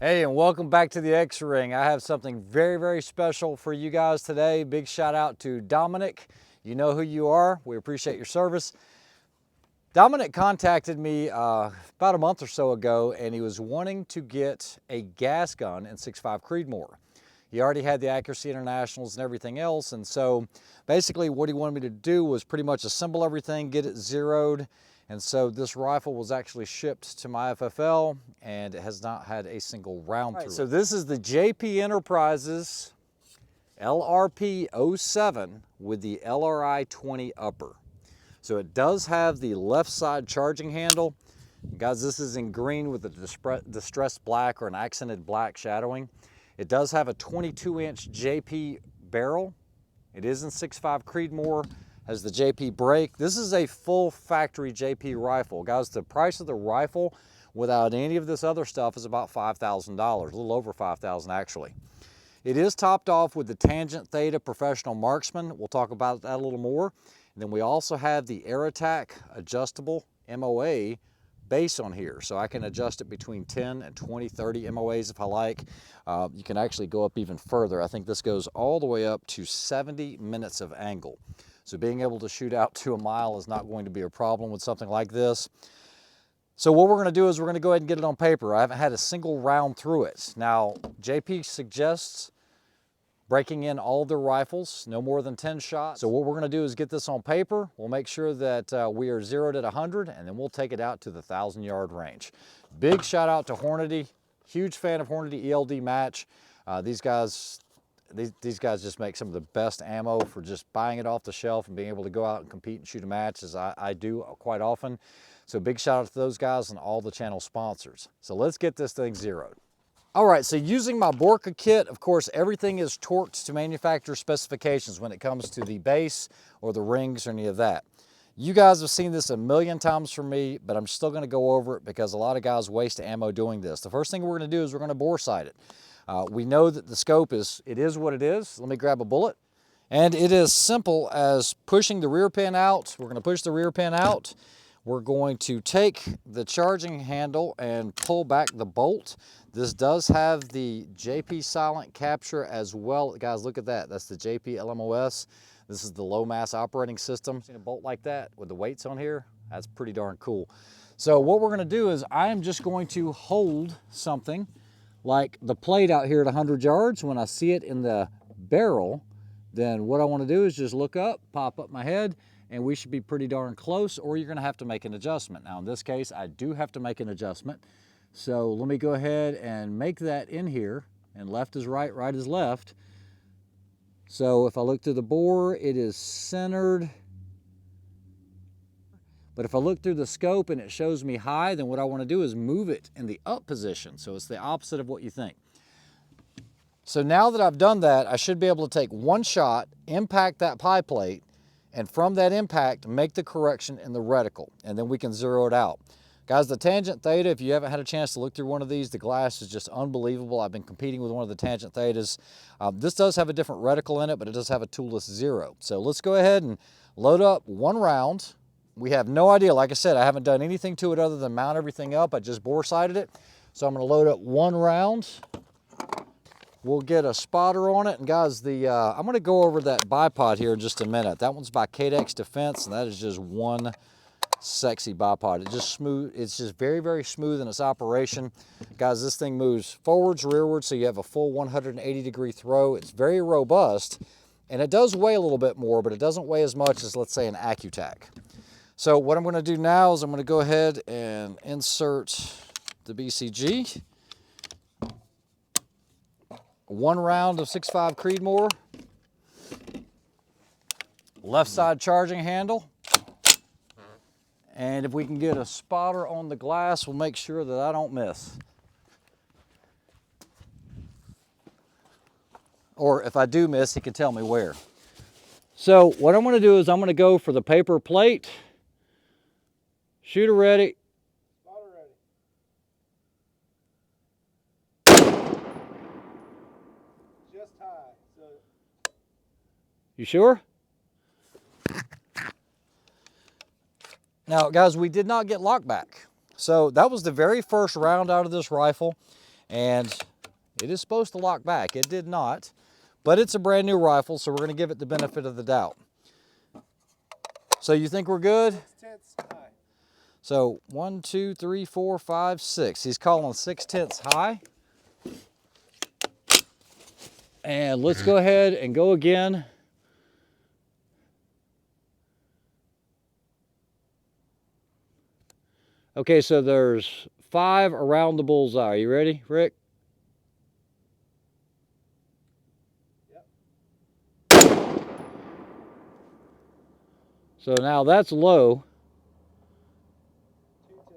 Hey, and welcome back to the X-Ring. I have something very, very special for you guys today. Big shout out to Dominic. You know who you are. We appreciate your service. Dominic contacted me about a month or so ago, and he was wanting to get a gas gun in 6.5 Creedmoor. He already had the Accuracy Internationals and everything else, and so basically what he wanted me to do was pretty much assemble everything, get it zeroed. And so this rifle was actually shipped to my FFL, and it has not had a single round through it. So this is the JP Enterprises LRP07 with the LRI-20 upper. So it does have the left side charging handle. Guys, this is in green with a distressed black or an accented black shadowing. It does have a 22-inch JP barrel. It is in 6.5 Creedmoor. Has the JP brake. This is a full factory JP rifle. Guys, the price of the rifle without any of this other stuff is about $5,000, a little over $5,000 actually. It is topped off with the Tangent Theta Professional Marksman. We'll talk about that a little more. And then we also have the ERA Tac adjustable MOA base on here. So I can adjust it between 10 and 20, 30 MOAs if I like. You can actually go up even further. I think this goes all the way up to 70 minutes of angle. So being able to shoot out to a mile is not going to be a problem with something like this. So what we're going to do is we're going to go ahead and get it on paper. I haven't had a single round through it. Now, JP suggests breaking in all their rifles, no more than 10 shots. So what we're going to do is get this on paper. We'll make sure that we are zeroed at 100, and then we'll take it out to the 1,000-yard range. Big shout out to Hornady. Huge fan of Hornady ELD match. These guys just make some of the best ammo for just buying it off the shelf and being able to go out and compete and shoot a match, as I do quite often. So big shout out to those guys and all the channel sponsors. So let's get this thing zeroed. All right, so using my Borka kit, of course, everything is torqued to manufacturer specifications when it comes to the base or the rings or any of that. You guys have seen this a million times from me, but I'm still gonna go over it because a lot of guys waste ammo doing this. The first thing we're gonna do is we're gonna boresight it. We know that the scope is what it is. Let me grab a bullet. And it is simple as pushing the rear pin out. We're going to push the rear pin out. We're going to take the charging handle and pull back the bolt. This does have the JP silent capture as well. Guys, look at that. That's the JP LMOS. This is the low mass operating system. Seen a bolt like that with the weights on here? That's pretty darn cool. So what we're going to do is I am just going to hold something like the plate out here at 100 yards. When I see it in the barrel, then what I want to do is just look up, pop up my head, and we should be pretty darn close, or you're going to have to make an adjustment. Now in this case, I do have to make an adjustment. So let me go ahead and make that in here, and left is right, right is left. So if I look through the bore, it is centered. But if I look through the scope and it shows me high, then what I want to do is move it in the up position. So it's the opposite of what you think. So now that I've done that, I should be able to take one shot, impact that pie plate, and from that impact, make the correction in the reticle, and then we can zero it out. Guys, the Tangent Theta, if you haven't had a chance to look through one of these, the glass is just unbelievable. I've been competing with one of the Tangent Thetas. This does have a different reticle in it, but it does have a toolless zero. So let's go ahead and load up one round. We have no idea. Like I said, I haven't done anything to it other than mount everything up. I just boresighted it. So I'm going to load up one round. We'll get a spotter on it. And guys, I'm going to go over that bipod here in just a minute. That one's by Cadex Defense, and that is just one sexy bipod. It's just very, very smooth in its operation. Guys, this thing moves forwards, rearwards, so you have a full 180-degree throw. It's very robust, and it does weigh a little bit more, but it doesn't weigh as much as, let's say, an AccuTac. So what I'm going to do now is I'm going to go ahead and insert the BCG. One round of 6.5 Creedmoor. Left side charging handle. And if we can get a spotter on the glass, we'll make sure that I don't miss. Or if I do miss, he can tell me where. So what I'm going to do is I'm going to go for the paper plate. Shooter ready. Spotter ready. Just high. So. You sure? Now, guys, we did not get lockback. So that was the very first round out of this rifle. and it is supposed to lock back. It did not, but it's a brand new rifle, so we're going to give it the benefit of the doubt. So you think we're good? 6/10 high. So 1, 2, 3, 4, 5, 6. He's calling 6/10 high. And let's go ahead and go again. Okay, so there's 5 around the bullseye. Are you ready, Rick? Yep. So now that's low. 2/10.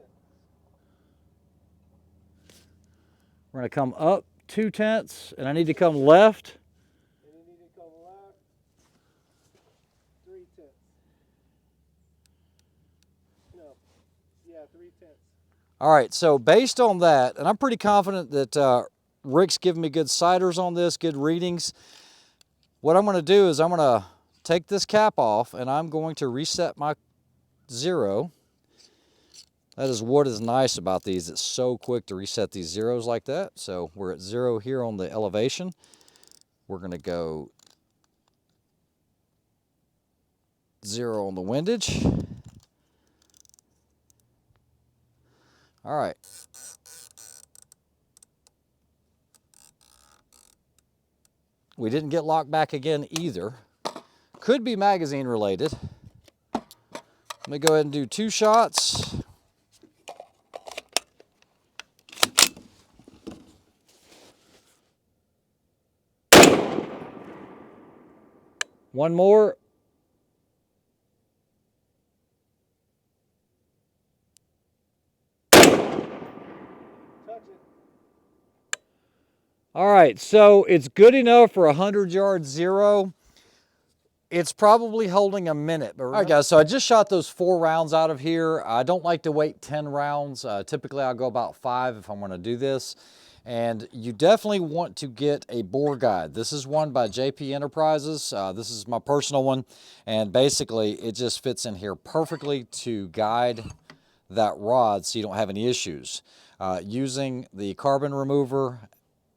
We're going to come up 2/10, and I need to come left. And you need to go left 3/10. No. Yeah, 3/10. All right, so based on that, and I'm pretty confident that Rick's giving me good sighters on this, good readings. What I'm going to do is I'm going to take this cap off, and I'm going to reset my 0. That is what is nice about these. It's so quick to reset these zeros like that. So we're at 0 here on the elevation. We're going to go 0 on the windage. All right. We didn't get locked back again either. Could be magazine related. Let me go ahead and do 2 shots. One more. Touch it. All right, so it's good enough for a 100-yard 0. It's probably holding a minute. But all right, guys, so I just shot those 4 rounds out of here. I don't like to wait 10 rounds. Typically, I'll go about 5 if I'm going to do this. And you definitely want to get a bore guide. This is one by JP Enterprises. This is my personal one. And basically, it just fits in here perfectly to guide that rod so you don't have any issues. Using the carbon remover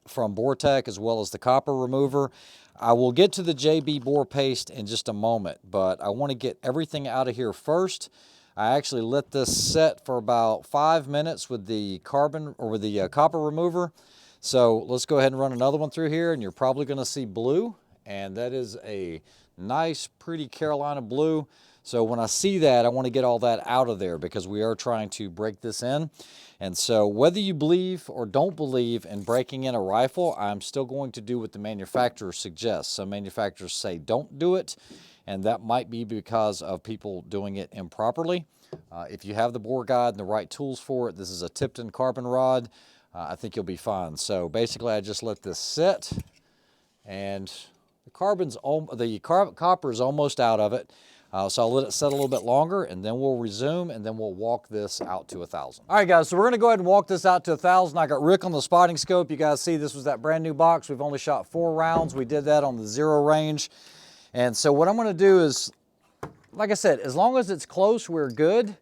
from Boresighting as well as the copper remover. I will get to the JB bore paste in just a moment, but I want to get everything out of here first. I actually let this set for about 5 minutes with the carbon or with the copper remover. So let's go ahead and run another one through here, and you're probably going to see blue, and that is a nice, pretty Carolina blue. So when I see that, I want to get all that out of there because we are trying to break this in. And so whether you believe or don't believe in breaking in a rifle, I'm still going to do what the manufacturer suggests. Some manufacturers say don't do it, and that might be because of people doing it improperly. If you have the bore guide and the right tools for it, this is a Tipton carbon rod, I think you'll be fine. So basically I just let this sit, and the copper is almost out of it. So I'll let it set a little bit longer, and then we'll resume, and then we'll walk this out to 1,000. All right, guys, so we're going to go ahead and walk this out to 1,000. I got Rick on the spotting scope. You guys see this was that brand new box. We've only shot 4 rounds. We did that on the 0 range. And so what I'm going to do is, like I said, as long as it's close, we're good.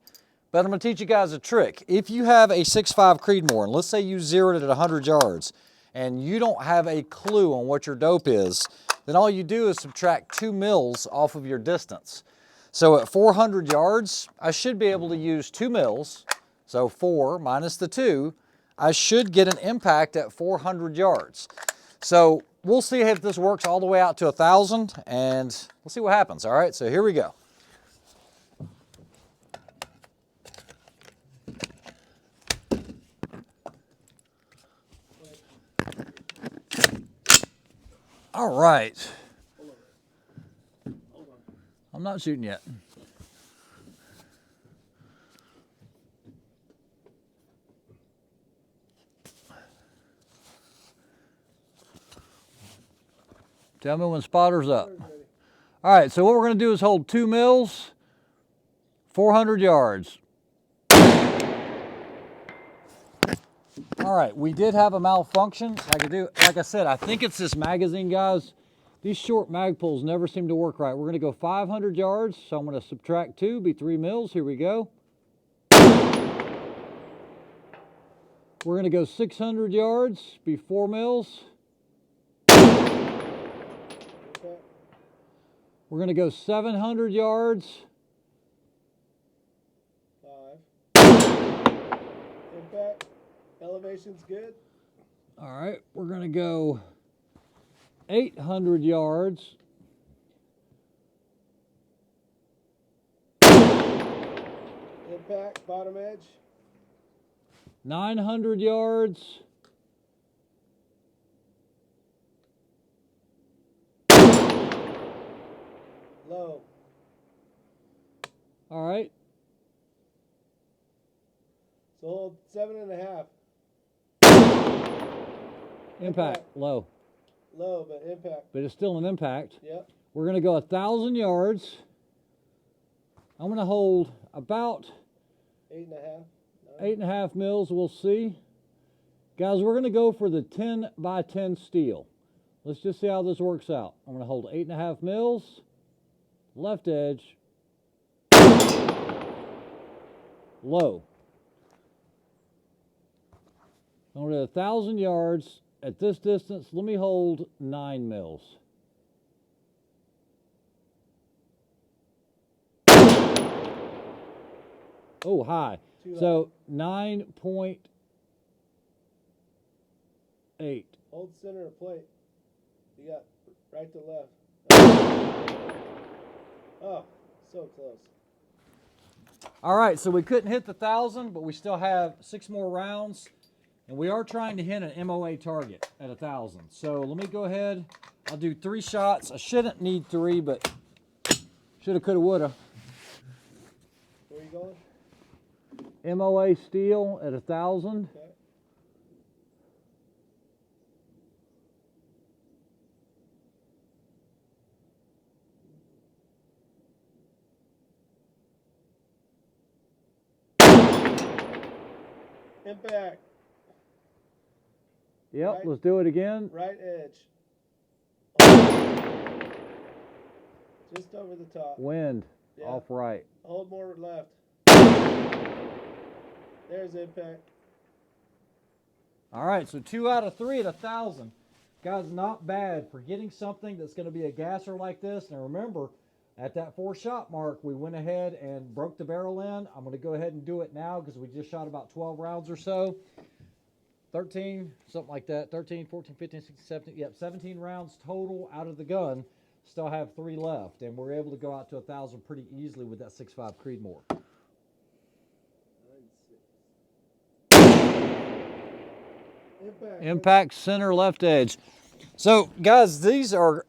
But I'm going to teach you guys a trick. If you have a 6.5 Creedmoor, and let's say you zeroed it at 100 yards, and you don't have a clue on what your dope is, then all you do is subtract 2 mils off of your distance. So at 400 yards, I should be able to use 2 mils, so 4 minus the 2, I should get an impact at 400 yards. So we'll see if this works all the way out to 1,000, and we'll see what happens, all right? So here we go. All right. I'm not shooting yet. Tell me when spotter's up. All right, so what we're going to do is hold 2 mils, 400 yards. All right, we did have a malfunction. Like I said, I think it's this magazine, guys. These short mag pulls never seem to work right. We're going to go 500 yards, so I'm going to subtract 2, be 3 mils. Here we go. We're going to go 600 yards, be 4 mils. Impact. We're going to go 700 yards. 5. Impact. Elevation's good. All right, we're going to go 800 yards. Impact. Bottom edge. 900 yards. Low. All right, So hold 7.5. impact, low. Low, but impact. But it's still an impact. Yep. We're going to go 1,000 yards. I'm going to hold about 8.5. 8.5 mils, we'll see. Guys, we're going to go for the 10 by 10 steel. Let's just see how this works out. I'm going to hold 8.5 mils, left edge, low. I'm going to 1,000 yards. At this distance, let me hold 9 mils. Oh, high. So 9.8. Hold center of plate. You got right to left. Oh, so close. All right, so we couldn't hit the 1,000, but we still have 6 more rounds. And we are trying to hit an MOA target at 1,000. So let me go ahead. I'll do 3 shots. I shouldn't need 3, but shoulda, coulda, woulda. Where are you going? MOA steel at 1,000. Okay. Impact. Yep, Right. let's do it again. Right edge. Just over the top. Wind, Yeah. off right. Hold more left. There's impact. All right, so 2 out of 3 at 1,000. Guys, not bad for getting something that's going to be a gasser like this. Now remember, at that 4 shot mark, we went ahead and broke the barrel in. I'm going to go ahead and do it now because we just shot about 12 rounds or so. 13, something like that. 13, 14, 15, 16, 17. Yep, 17 rounds total out of the gun. Still have 3 left, and we're able to go out to 1,000 pretty easily with that 6.5 Creedmoor. Impact. Impact center left edge. So guys, these are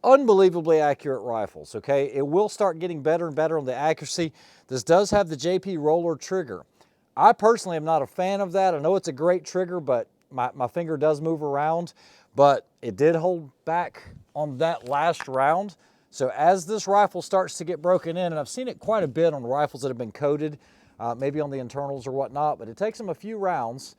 unbelievably accurate rifles, okay? It will start getting better and better on the accuracy. This does have the JP roller trigger. I personally am not a fan of that. I know it's a great trigger, but my finger does move around, but it did hold back on that last round. So as this rifle starts to get broken in, and I've seen it quite a bit on rifles that have been coated, maybe on the internals or whatnot, but it takes them a few rounds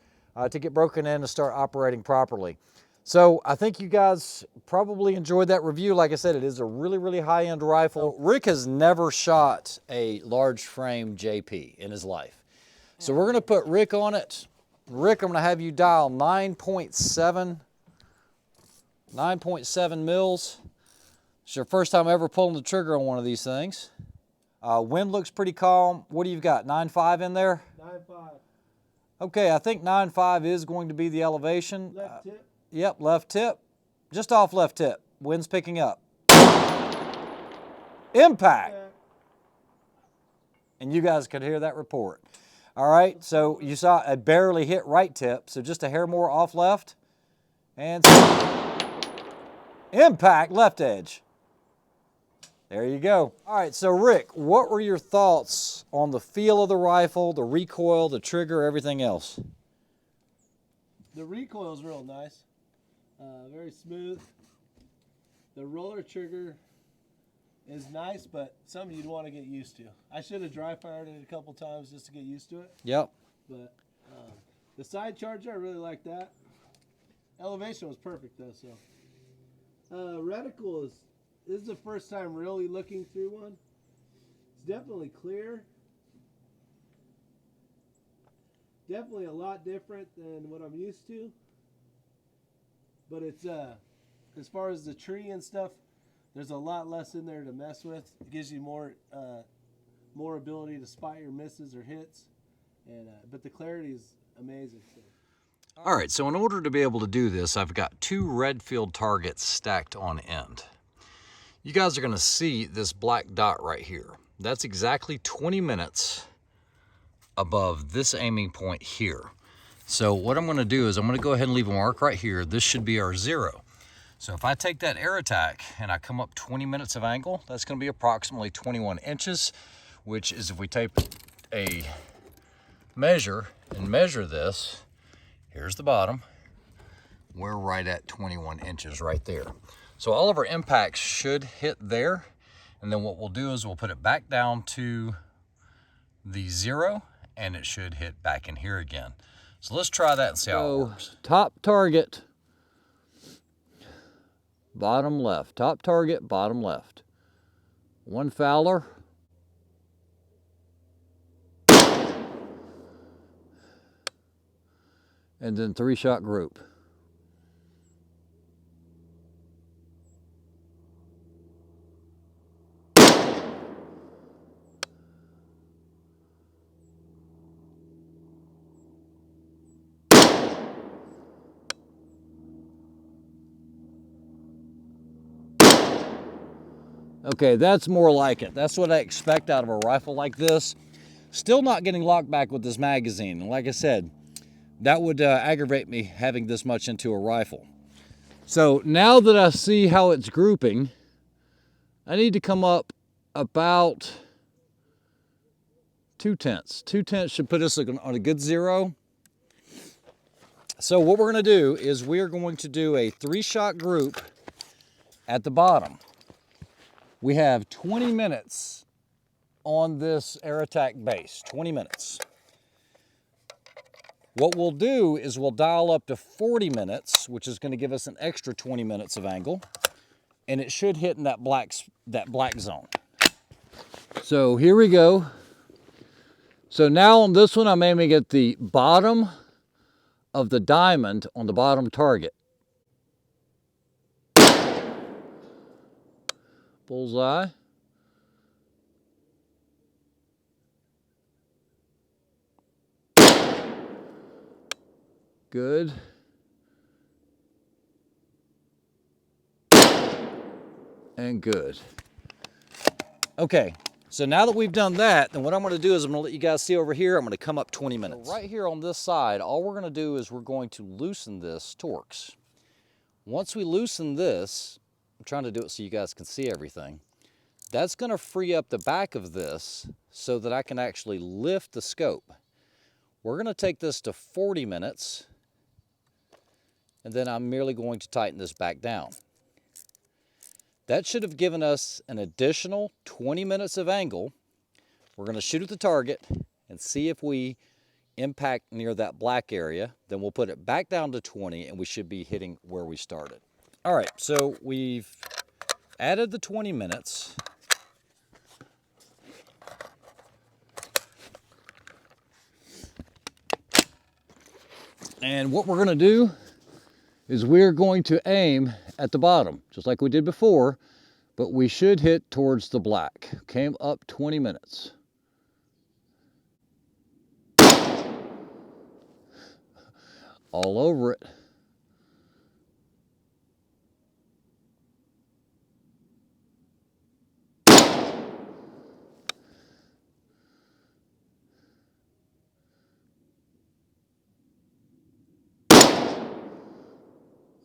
to get broken in and start operating properly. So I think you guys probably enjoyed that review. Like I said, it is a really, really high-end rifle. Rick has never shot a large frame JP in his life. So we're gonna put Rick on it. Rick, I'm gonna have you dial 9.7 mils. It's your first time ever pulling the trigger on one of these things. Wind looks pretty calm. What do you got, 9.5 in there? 9.5. Okay, I think 9.5 is going to be the elevation. Left tip. Yep, left tip. Just off left tip. Wind's picking up. Impact. And you guys could hear that report. All right, so you saw it barely hit right tip, so just a hair more off left. And impact left edge. There you go. All right, so Rick, what were your thoughts on the feel of the rifle, the recoil, the trigger, everything else? The recoil is real nice. Very smooth. The roller trigger is nice, but something you'd want to get used to. I should have dry fired it a couple times just to get used to it. Yep. But the side charger, I really like that. Elevation was perfect though. So reticle is the first time really looking through one. It's definitely clear. definitely a lot different than what I'm used to. But it's as far as the tree and stuff, there's a lot less in there to mess with. It gives you more ability to spot your misses or hits, and but the clarity is amazing. So. All right, so in order to be able to do this, I've got 2 red field targets stacked on end. You guys are gonna see this black dot right here. That's exactly 20 minutes above this aiming point here. So what I'm gonna do is I'm gonna go ahead and leave a mark right here. This should be our 0. So if I take that ERA Tac and I come up 20 minutes of angle, that's gonna be approximately 21 inches, which is, if we take a measure and measure this, here's the bottom, we're right at 21 inches right there. So all of our impacts should hit there, and then what we'll do is we'll put it back down to the 0, and it should hit back in here again. So let's try that and see how it works. Top target, bottom left. Top target, bottom left. 1 fouler. And then 3-shot group. Okay, that's more like it. That's what I expect out of a rifle like this. Still not getting locked back with this magazine. Like I said, that would aggravate me having this much into a rifle. So now that I see how it's grouping, I need to come up about 2/10. 2/10 should put us on a good 0. So what we're gonna do is we're going to do a 3-shot group at the bottom. We have 20 minutes on this ERA Tac base, 20 minutes. What we'll do is we'll dial up to 40 minutes, which is gonna give us an extra 20 minutes of angle, and it should hit in that black zone. So here we go. So now on this one, I'm aiming at the bottom of the diamond on the bottom target. Bullseye. Good. And good. Okay, so now that we've done that, then what I'm gonna do is I'm gonna let you guys see over here, I'm gonna come up 20 minutes. So right here on this side, all we're gonna do is we're going to loosen this Torx. Once we loosen this, I'm trying to do it so you guys can see everything. That's gonna free up the back of this so that I can actually lift the scope. We're gonna take this to 40 minutes, and then I'm merely going to tighten this back down. That should have given us an additional 20 minutes of angle. We're gonna shoot at the target and see if we impact near that black area. Then we'll put it back down to 20 and we should be hitting where we started. All right, so we've added the 20 minutes. And what we're gonna do is we're going to aim at the bottom, just like we did before, but we should hit towards the black. Came up 20 minutes. All over it.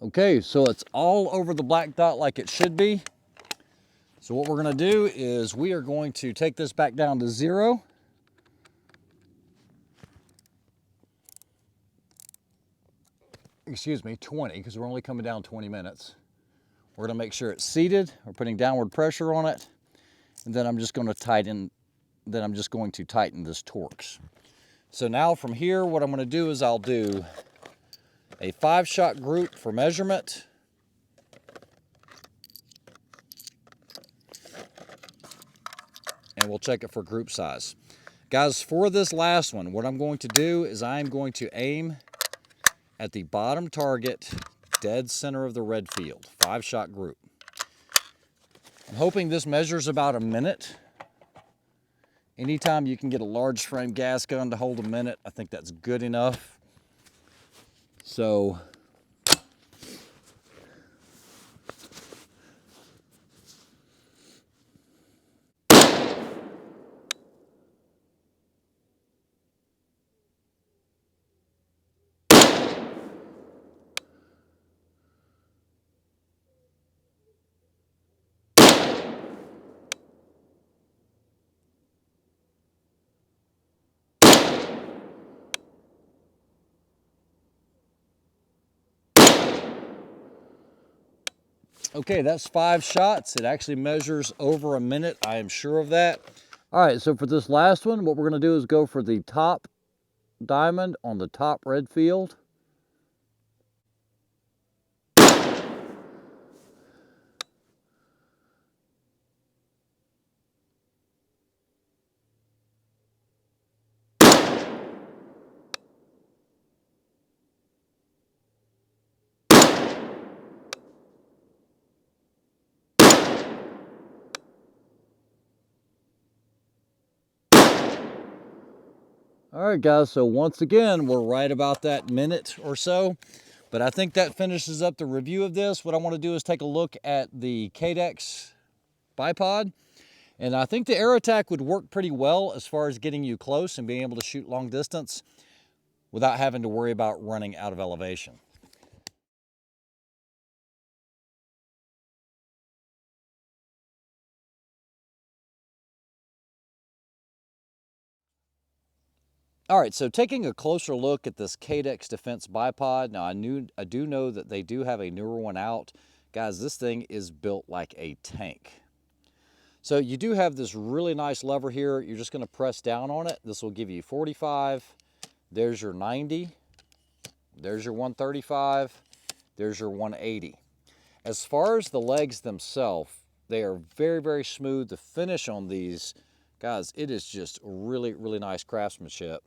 Okay, so it's all over the black dot like it should be. So what we're gonna do is we are going to take this back down to 0. Excuse me, 20, because we're only coming down 20 minutes. We're gonna make sure it's seated. We're putting downward pressure on it. And then I'm just going to tighten this Torx. So now from here, what I'm gonna do is I'll do a 5-shot group for measurement. And we'll check it for group size. Guys, for this last one, what I'm going to do is I'm going to aim at the bottom target, dead center of the red field, 5-shot group. I'm hoping this measures about a minute. Anytime you can get a large frame gas gun to hold a minute, I think that's good enough. So, okay, that's 5 shots. It actually measures over a minute. I am sure of that. All right, so for this last one, what we're going to do is go for the top diamond on the top red field. All right, guys, so once again, we're right about that minute or so, but I think that finishes up the review of this. What I want to do is take a look at the Cadex bipod, and I think the ERA Tac would work pretty well as far as getting you close and being able to shoot long distance without having to worry about running out of elevation. All right, so taking a closer look at this Cadex Defense bipod. Now, I do know that they do have a newer one out. Guys, this thing is built like a tank. So you do have this really nice lever here. You're just going to press down on it. This will give you 45. There's your 90. There's your 135. There's your 180. As far as the legs themselves, they are very, very smooth. The finish on these, guys, it is just really, really nice craftsmanship.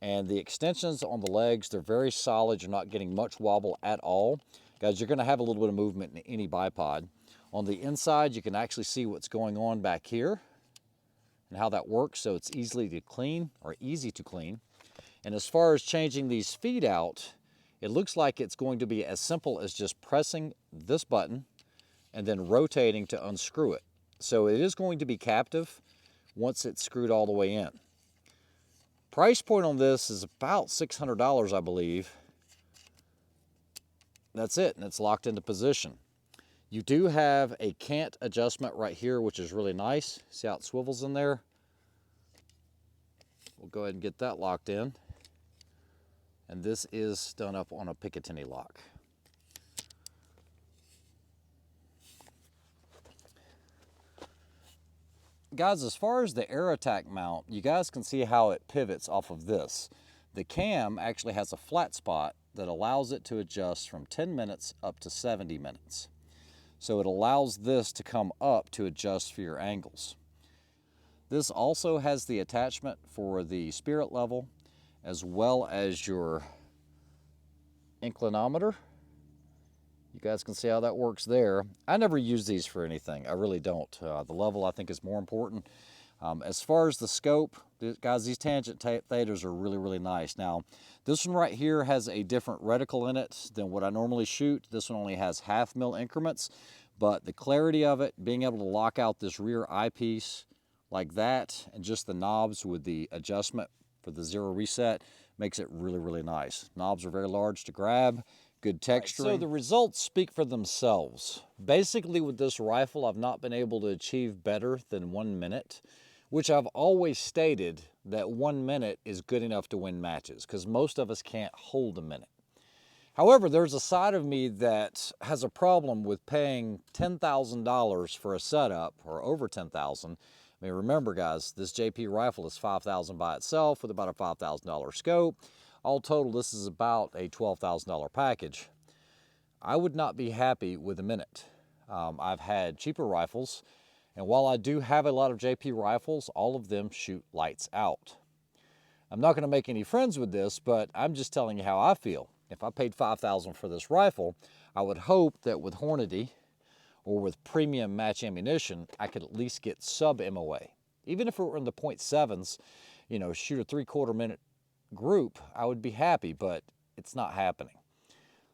And the extensions on the legs, they're very solid. You're not getting much wobble at all. Guys, you're going to have a little bit of movement in any bipod. On the inside, you can actually see what's going on back here and how that works, so it's easy to clean. And as far as changing these feet out, it looks like it's going to be as simple as just pressing this button and then rotating to unscrew it. So it is going to be captive once it's screwed all the way in. Price point on this is about $600, I believe. That's it, and it's locked into position. You do have a cant adjustment right here, which is really nice. See how it swivels in there? We'll go ahead and get that locked in. And this is done up on a Picatinny lock. Guys, as far as the ERA Tac mount, you guys can see how it pivots off of this. The cam actually has a flat spot that allows it to adjust from 10 minutes up to 70 minutes. So it allows this to come up to adjust for your angles. This also has the attachment for the spirit level as well as your inclinometer. You guys can see how that works there. I never use these for anything. I really don't. The level I think is more important. As far as the scope, guys, these Tangent Thetas are really, really nice. Now, this one right here has a different reticle in it than what I normally shoot. This one only has 1/2 mil increments, but the clarity of it, being able to lock out this rear eyepiece like that, and just the knobs with the adjustment for the 0 reset makes it really, really nice. Knobs are very large to grab. Good texture. So the results speak for themselves. Basically with this rifle, I've not been able to achieve better than 1 minute, which I've always stated that 1 minute is good enough to win matches because most of us can't hold a minute. However, there's a side of me that has a problem with paying $10,000 for a setup, or over $10,000. I mean, remember guys, this JP rifle is $5,000 by itself with about a $5,000 scope. All total, this is about a $12,000 package. I would not be happy with a minute. I've had cheaper rifles, And while I do have a lot of JP rifles, all of them shoot lights out. I'm not going to make any friends with this, but I'm just telling you how I feel. If I paid $5,000 for this rifle, I would hope that with Hornady or with premium match ammunition, I could at least get sub MOA. Even if it were in the .7s, you know, shoot a 3/4 minute group, I would be happy, but it's not happening.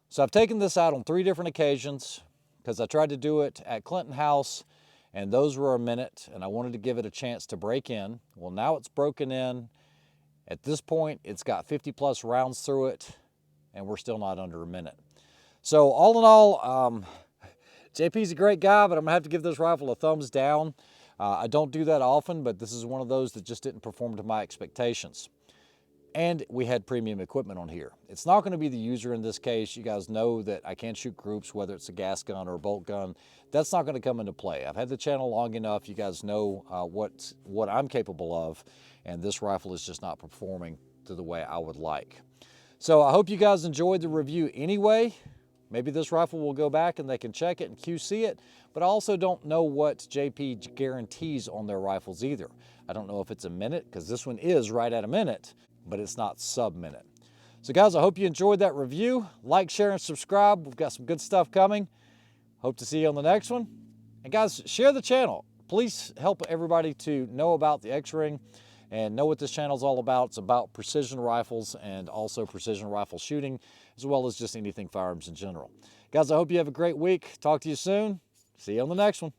So I've taken this out on 3 different occasions because I tried to do it at Clinton House, and those were a minute, and I wanted to give it a chance to break in. Well, now it's broken in. At this point, it's got 50+ rounds through it, and we're still not under a minute. So all in all, JP's a great guy, but I'm gonna have to give this rifle a thumbs down. I don't do that often, but this is one of those that just didn't perform to my expectations. And we had premium equipment on here. It's not gonna be the user in this case. You guys know that I can't shoot groups, whether it's a gas gun or a bolt gun. That's not gonna come into play. I've had the channel long enough. You guys know what I'm capable of, and this rifle is just not performing to the way I would like. So I hope you guys enjoyed the review anyway. Maybe this rifle will go back and they can check it and QC it, but I also don't know what JP guarantees on their rifles either. I don't know if it's a minute, because this one is right at a minute, but it's not sub-minute. So guys, I hope you enjoyed that review. Like, share, and subscribe. We've got some good stuff coming. Hope to see you on the next one. And guys, share the channel. Please help everybody to know about the X-Ring and know what this channel is all about. It's about precision rifles and also precision rifle shooting, as well as just anything firearms in general. Guys, I hope you have a great week. Talk to you soon. See you on the next one.